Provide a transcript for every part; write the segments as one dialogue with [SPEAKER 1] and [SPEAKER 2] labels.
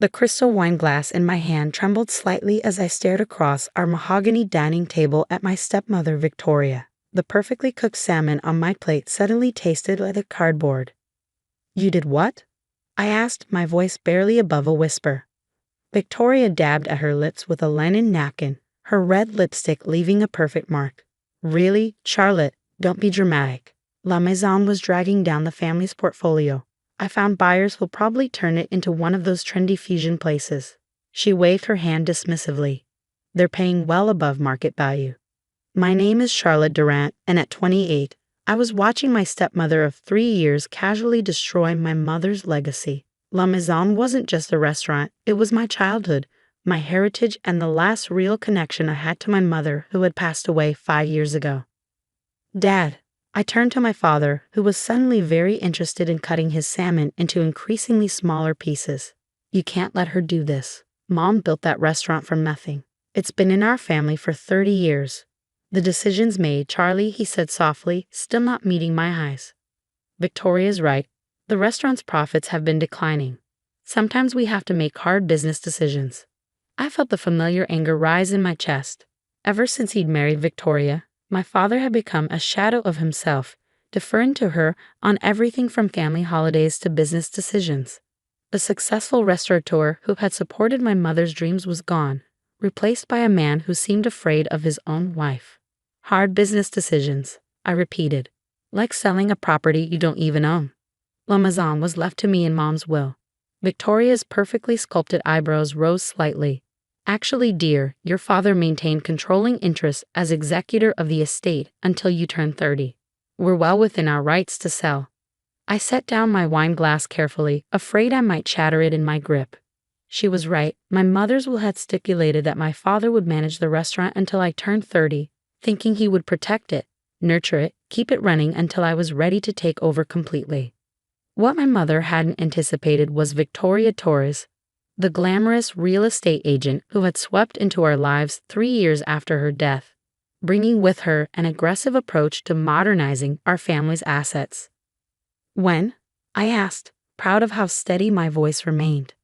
[SPEAKER 1] The crystal wine glass in my hand trembled slightly as I stared across our mahogany dining table at my stepmother Victoria. The perfectly cooked salmon on my plate suddenly tasted like a cardboard. "You did what?" I asked, my voice barely above a whisper. Victoria dabbed at her lips with a linen napkin, her red lipstick leaving a perfect mark. "Really, Charlotte, don't be dramatic. La Maison was dragging down the family's portfolio. I found buyers who'll probably turn it into one of those trendy fusion places." She waved her hand dismissively. "They're paying well above market value." My name is Charlotte Durant, and at 28, I was watching my stepmother of 3 years casually destroy my mother's legacy. La Maison wasn't just a restaurant, it was my childhood, my heritage, and the last real connection I had to my mother who had passed away 5 years ago. "Dad," I turned to my father, who was suddenly very interested in cutting his salmon into increasingly smaller pieces. "You can't let her do this. Mom built that restaurant from nothing. It's been in our family for 30 years. The decision's made, Charlie," he said softly, still not meeting my eyes. "Victoria's right. The restaurant's profits have been declining. Sometimes we have to make hard business decisions." I felt the familiar anger rise in my chest. Ever since he'd married Victoria, my father had become a shadow of himself, deferring to her on everything from family holidays to business decisions. The successful restaurateur who had supported my mother's dreams was gone, replaced by a man who seemed afraid of his own wife. "Hard business decisions," I repeated, "like selling a property you don't even own." La Maison was left to me in Mom's will. Victoria's perfectly sculpted eyebrows rose slightly. "Actually, dear, your father maintained controlling interest as executor of the estate until you turned 30. We're well within our rights to sell." I set down my wine glass carefully, afraid I might shatter it in my grip. She was right. My mother's will had stipulated that my father would manage the restaurant until I turned 30, thinking he would protect it, nurture it, keep it running until I was ready to take over completely. What my mother hadn't anticipated was Victoria Torres, the glamorous real estate agent who had swept into our lives 3 years after her death, bringing with her an aggressive approach to modernizing our family's assets. "When?" I asked, proud of how steady my voice remained.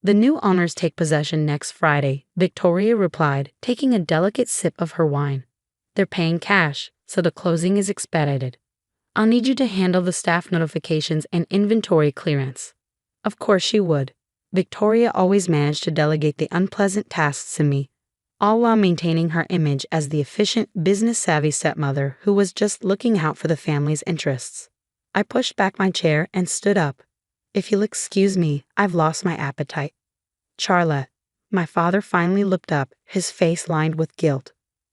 [SPEAKER 1] "The new owners take possession next Friday," Victoria replied, taking a delicate sip of her wine. "They're paying cash, so the closing is expedited. I'll need you to handle the staff notifications and inventory clearance." Of course she would. Victoria always managed to delegate the unpleasant tasks to me, all while maintaining her image as the efficient, business-savvy stepmother who was just looking out for the family's interests. I pushed back my chair and stood up. "If you'll excuse me, I've lost my appetite." "Charlotte." My father finally looked up, his face lined with guilt.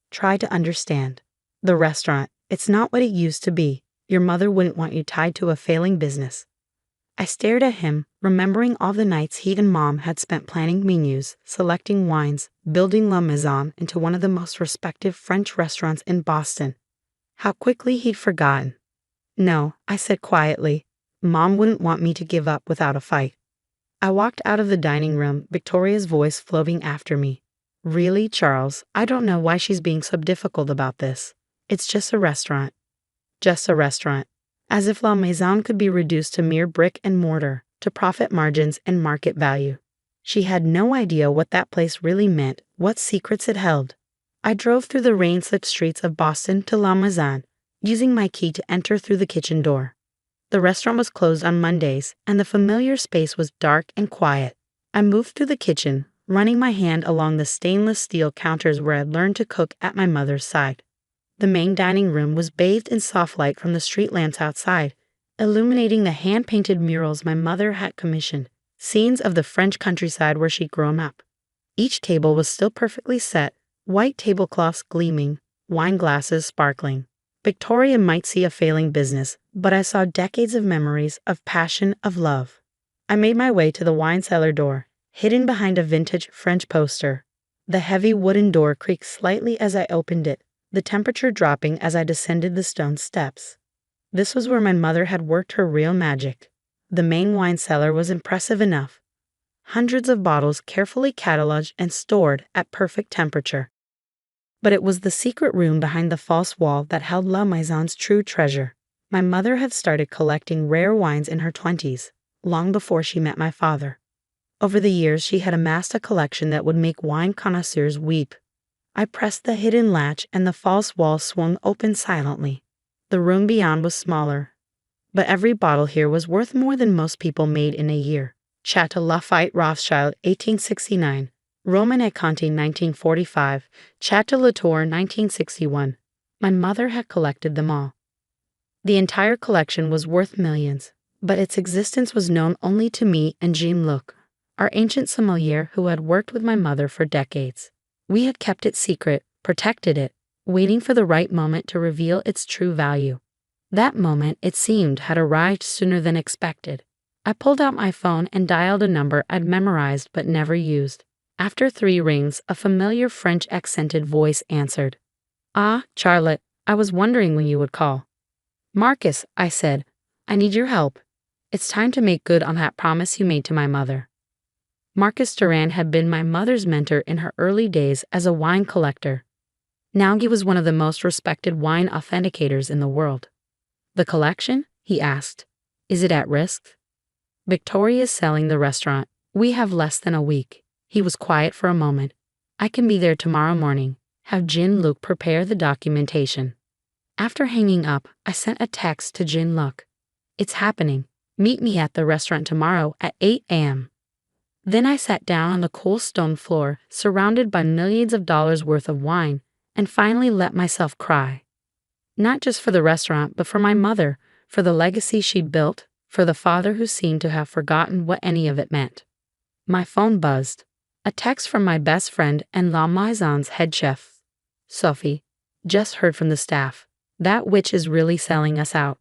[SPEAKER 1] "Try to understand. The restaurant, it's not what it used to be. Your mother wouldn't want you tied to a failing business." I stared at him, remembering all the nights he and Mom had spent planning menus, selecting wines, building La Maison into one of the most respected French restaurants in Boston. How quickly he'd forgotten. "No," I said quietly. "Mom wouldn't want me to give up without a fight." I walked out of the dining room, Victoria's voice floating after me. "Really, Charles, I don't know why she's being so difficult about this. It's just a restaurant." Just a restaurant. As if La Maison could be reduced to mere brick and mortar, to profit margins and market value. She had no idea what that place really meant, what secrets it held. I drove through the rain-slicked streets of Boston to La Maison, using my key to enter through the kitchen door. The restaurant was closed on Mondays, and the familiar space was dark and quiet. I moved through the kitchen, running my hand along the stainless steel counters where I'd learned to cook at my mother's side. The main dining room was bathed in soft light from the street lamps outside, illuminating the hand-painted murals my mother had commissioned, scenes of the French countryside where she'd grown up. Each table was still perfectly set, white tablecloths gleaming, wine glasses sparkling. Victoria might see a failing business, but I saw decades of memories, of passion, of love. I made my way to the wine cellar door, hidden behind a vintage French poster. The heavy wooden door creaked slightly as I opened it, the temperature dropping as I descended the stone steps. This was where my mother had worked her real magic. The main wine cellar was impressive enough. Hundreds of bottles carefully cataloged and stored at perfect temperature. But it was the secret room behind the false wall that held La Maison's true treasure. My mother had started collecting rare wines in her 20s, long before she met my father. Over the years, she had amassed a collection that would make wine connoisseurs weep. I pressed the hidden latch and the false wall swung open silently. The room beyond was smaller, but every bottle here was worth more than most people made in a year. Chateau Lafayette Rothschild, 1869. Roman et Conti, 1945. Chateau Latour, 1961. My mother had collected them all. The entire collection was worth millions, but its existence was known only to me and Jean-Luc, our ancient sommelier who had worked with my mother for decades. We had kept it secret, protected it, waiting for the right moment to reveal its true value. That moment, it seemed, had arrived sooner than expected. I pulled out my phone and dialed a number I'd memorized but never used. After 3 rings, a familiar French-accented voice answered. "Ah, Charlotte, I was wondering when you would call." "Marcus," I said, "I need your help. It's time to make good on that promise you made to my mother." Marcus Durand had been my mother's mentor in her early days as a wine collector. Now he was one of the most respected wine authenticators in the world. "The collection?" he asked. "Is it at risk?" "Victoria is selling the restaurant. We have less than a week." He was quiet for a moment. "I can be there tomorrow morning. Have Jean-Luc prepare the documentation." After hanging up, I sent a text to Jean-Luc. "It's happening. Meet me at the restaurant tomorrow at 8 a.m. Then I sat down on the cool stone floor, surrounded by millions of dollars worth of wine, and finally let myself cry. Not just for the restaurant, but for my mother, for the legacy she'd built, for the father who seemed to have forgotten what any of it meant. My phone buzzed. A text from my best friend and La Maison's head chef. "Sophie, just heard from the staff. That witch is really selling us out."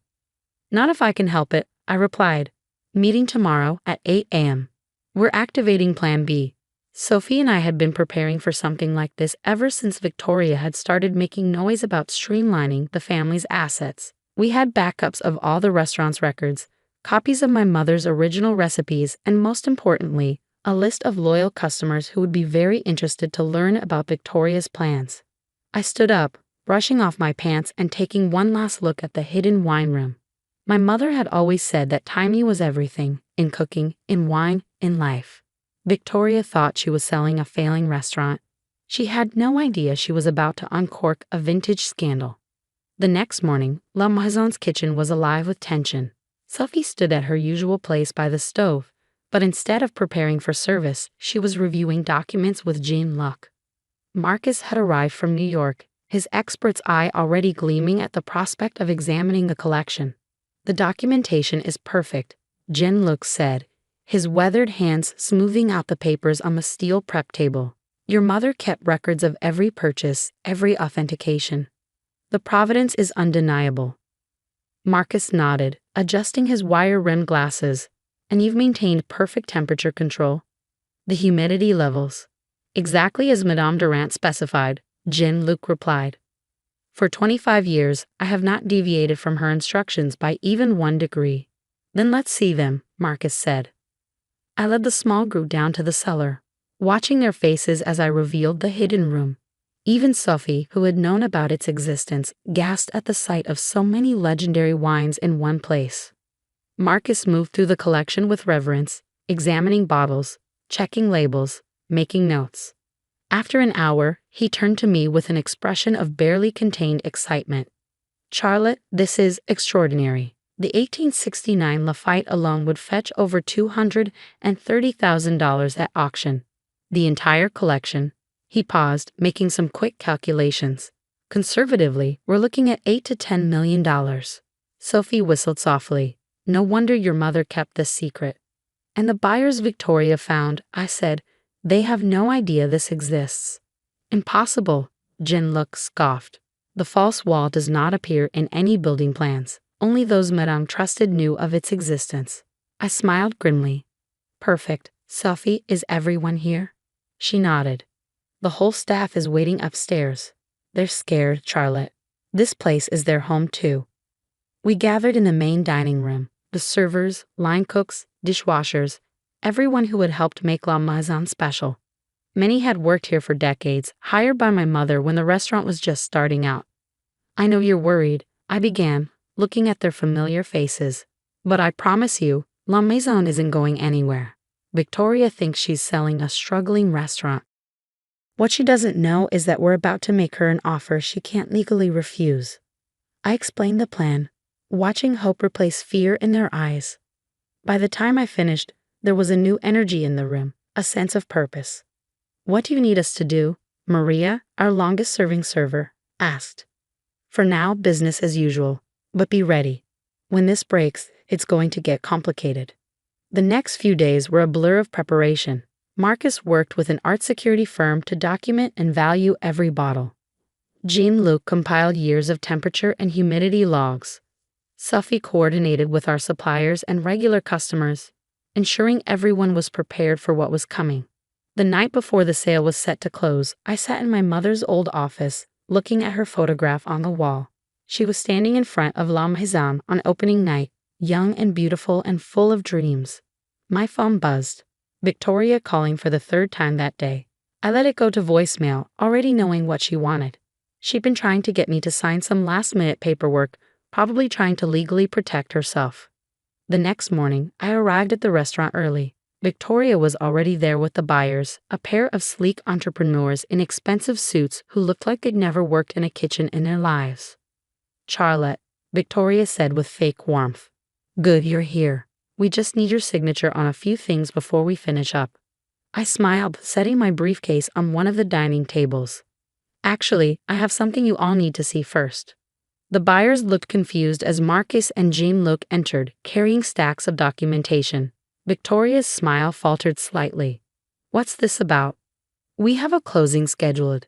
[SPEAKER 1] "Not if I can help it," I replied. "Meeting tomorrow at 8 a.m. We're activating Plan B." Sophie and I had been preparing for something like this ever since Victoria had started making noise about streamlining the family's assets. We had backups of all the restaurant's records, copies of my mother's original recipes, and most importantly, a list of loyal customers who would be very interested to learn about Victoria's plans. I stood up, brushing off my pants and taking one last look at the hidden wine room. My mother had always said that timing was everything, in cooking, in wine, in life. Victoria thought she was selling a failing restaurant. She had no idea she was about to uncork a vintage scandal. The next morning, La Maison's kitchen was alive with tension. Sophie stood at her usual place by the stove, but instead of preparing for service, she was reviewing documents with Jean-Luc. Marcus had arrived from New York, his expert's eye already gleaming at the prospect of examining the collection. "The documentation is perfect," Jean-Luc said, his weathered hands smoothing out the papers on the steel prep table. "Your mother kept records of every purchase, every authentication. The provenance is undeniable." Marcus nodded, adjusting his wire-rimmed glasses. "And you've maintained perfect temperature control?" "The humidity levels." "Exactly as Madame Durand specified," Jean-Luc replied. "For 25 years, I have not deviated from her instructions by even 1 degree. "Then let's see them," Marcus said. I led the small group down to the cellar, watching their faces as I revealed the hidden room. Even Sophie, who had known about its existence, gasped at the sight of so many legendary wines in one place. Marcus moved through the collection with reverence, examining bottles, checking labels, making notes. After an hour, he turned to me with an expression of barely contained excitement. "Charlotte, this is extraordinary. The 1869 Lafayette alone would fetch over $230,000 at auction. The entire collection." He paused, making some quick calculations. "Conservatively, we're looking at $8 to $10 million. Sophie whistled softly. "No wonder your mother kept this secret." "And the buyers Victoria found," I said. "They have no idea this exists." "Impossible," Jean-Luc scoffed. "The false wall does not appear in any building plans. Only those Madame trusted knew of its existence." I smiled grimly. "Perfect. Sophie, is everyone here?" She nodded. "The whole staff is waiting upstairs. They're scared, Charlotte. This place is their home too." We gathered in the main dining room. The servers, line cooks, dishwashers, everyone who had helped make La Maison special. Many had worked here for decades, hired by my mother when the restaurant was just starting out. "I know you're worried," I began, looking at their familiar faces. "But I promise you, La Maison isn't going anywhere. Victoria thinks she's selling a struggling restaurant. What she doesn't know is that we're about to make her an offer she can't legally refuse. I explained the plan, watching hope replace fear in their eyes. By the time I finished, there was a new energy in the room, a sense of purpose. "What do you need us to do?" Maria, our longest-serving server, asked. "For now, business as usual, but be ready. When this breaks, it's going to get complicated." The next few days were a blur of preparation. Marcus worked with an art security firm to document and value every bottle. Jean-Luc compiled years of temperature and humidity logs. Sophie coordinated with our suppliers and regular customers, ensuring everyone was prepared for what was coming. The night before the sale was set to close, I sat in my mother's old office, looking at her photograph on the wall. She was standing in front of La Maison on opening night, young and beautiful and full of dreams. My phone buzzed. Victoria calling for the third time that day. I let it go to voicemail, already knowing what she wanted. She'd been trying to get me to sign some last-minute paperwork, probably trying to legally protect herself. The next morning, I arrived at the restaurant early. Victoria was already there with the buyers, a pair of sleek entrepreneurs in expensive suits who looked like they'd never worked in a kitchen in their lives. "Charlotte," Victoria said with fake warmth. "Good you're here. We just need your signature on a few things before we finish up." I smiled, setting my briefcase on one of the dining tables. "Actually, I have something you all need to see first." The buyers looked confused as Marcus and Jean-Luc entered, carrying stacks of documentation. Victoria's smile faltered slightly. "What's this about?" "We have a closing scheduled."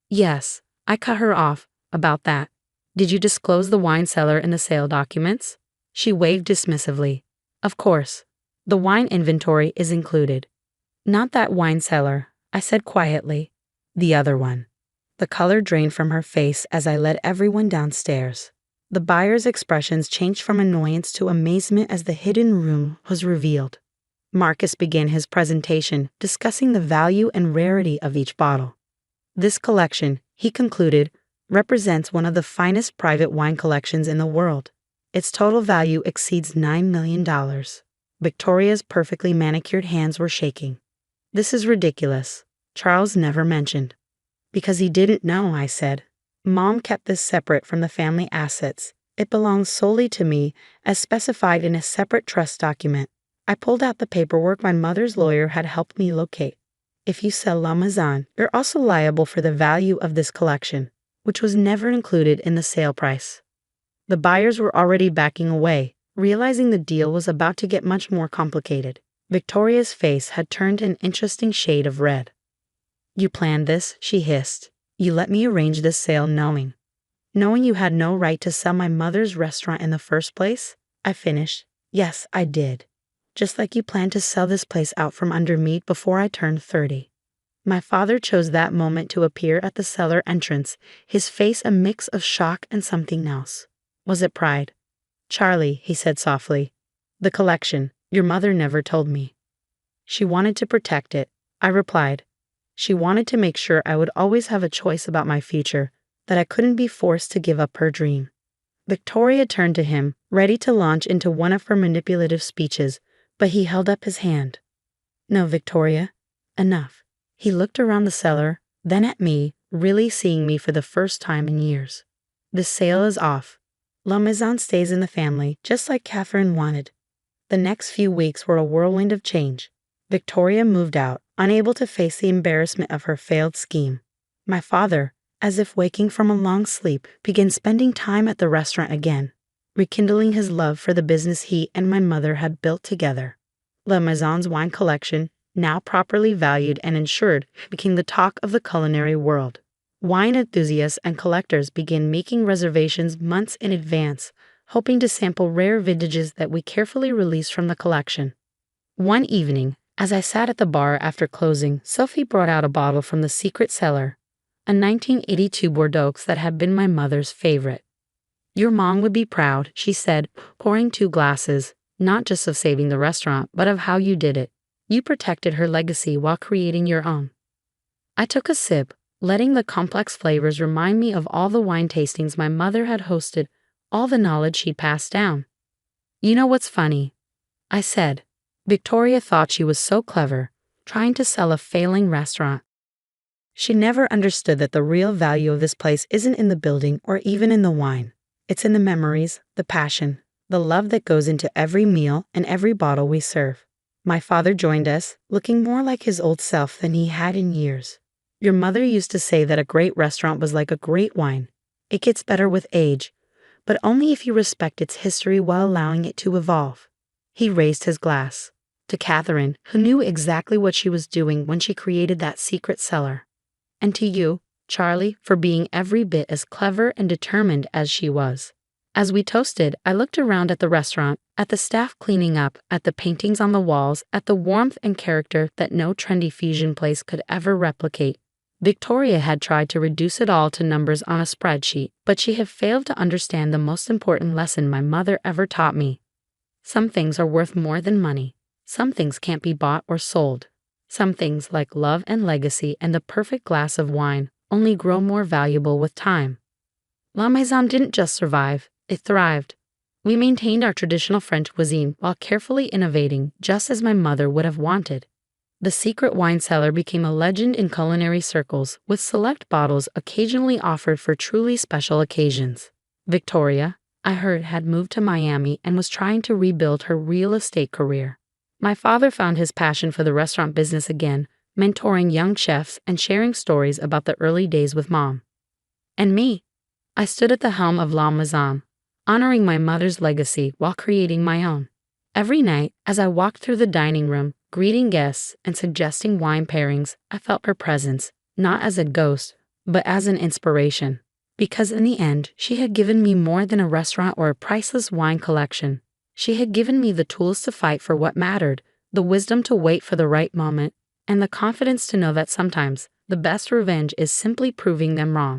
[SPEAKER 1] "Yes," I cut her off. "About that. Did you disclose the wine cellar in the sale documents?" She waved dismissively. "Of course. The wine inventory is included." "Not that wine cellar," I said quietly. "The other one." The color drained from her face as I led everyone downstairs. The buyers' expressions changed from annoyance to amazement as the hidden room was revealed. Marcus began his presentation, discussing the value and rarity of each bottle. "This collection," he concluded, "represents one of the finest private wine collections in the world. Its total value exceeds $9 million. Victoria's perfectly manicured hands were shaking. "This is ridiculous. Charles never mentioned." "Because he didn't know," I said. "Mom kept this separate from the family assets. It belongs solely to me, as specified in a separate trust document." I pulled out the paperwork my mother's lawyer had helped me locate. "If you sell La Maison, you're also liable for the value of this collection, which was never included in the sale price." The buyers were already backing away, realizing the deal was about to get much more complicated. Victoria's face had turned an interesting shade of red. "You planned this," she hissed. "You let me arrange this sale knowing you had no right to sell my mother's restaurant in the first place?" I finished. "Yes, I did. Just like you planned to sell this place out from under me before I turned 30. My father chose that moment to appear at the cellar entrance, his face a mix of shock and something else. Was it pride? "Charlie," he said softly, "the collection, your mother never told me." "She wanted to protect it," I replied. "She wanted to make sure I would always have a choice about my future, that I couldn't be forced to give up her dream." Victoria turned to him, ready to launch into one of her manipulative speeches, but he held up his hand. "No, Victoria, enough." He looked around the cellar, then at me, really seeing me for the first time in years. "The sale is off. La Maison stays in the family, just like Catherine wanted." The next few weeks were a whirlwind of change. Victoria moved out, unable to face the embarrassment of her failed scheme. My father, as if waking from a long sleep, began spending time at the restaurant again, rekindling his love for the business he and my mother had built together. La Maison's wine collection, now properly valued and insured, became the talk of the culinary world. Wine enthusiasts and collectors began making reservations months in advance, hoping to sample rare vintages that we carefully released from the collection. One evening, as I sat at the bar after closing, Sophie brought out a bottle from the secret cellar, a 1982 Bordeaux that had been my mother's favorite. "Your mom would be proud," she said, pouring 2 glasses, "not just of saving the restaurant, but of how you did it. You protected her legacy while creating your own." I took a sip, letting the complex flavors remind me of all the wine tastings my mother had hosted, all the knowledge she'd passed down. "You know what's funny?" I said. Victoria thought she was so clever, trying to sell a failing restaurant. She never understood that the real value of this place isn't in the building or even in the wine. It's in the memories, the passion, the love that goes into every meal and every bottle we serve. My father joined us, looking more like his old self than he had in years. Your mother used to say that a great restaurant was like a great wine. It gets better with age, but only if you respect its history while allowing it to evolve. He raised his glass. To Catherine, who knew exactly what she was doing when she created that secret cellar. And to you, Charlie, for being every bit as clever and determined as she was. As we toasted, I looked around at the restaurant, at the staff cleaning up, at the paintings on the walls, at the warmth and character that no trendy fusion place could ever replicate. Victoria had tried to reduce it all to numbers on a spreadsheet, but she had failed to understand the most important lesson my mother ever taught me. Some things are worth more than money. Some things can't be bought or sold. Some things, like love and legacy and the perfect glass of wine, only grow more valuable with time. La Maison didn't just survive, it thrived. We maintained our traditional French cuisine while carefully innovating, just as my mother would have wanted. The secret wine cellar became a legend in culinary circles, with select bottles occasionally offered for truly special occasions. Victoria, I heard, had moved to Miami and was trying to rebuild her real estate career. My father found his passion for the restaurant business again, mentoring young chefs and sharing stories about the early days with Mom. And me, I stood at the helm of La Maison, honoring my mother's legacy while creating my own. Every night, as I walked through the dining room, greeting guests and suggesting wine pairings, I felt her presence, not as a ghost, but as an inspiration. Because in the end, she had given me more than a restaurant or a priceless wine collection. She had given me the tools to fight for what mattered, the wisdom to wait for the right moment, and the confidence to know that sometimes the best revenge is simply proving them wrong.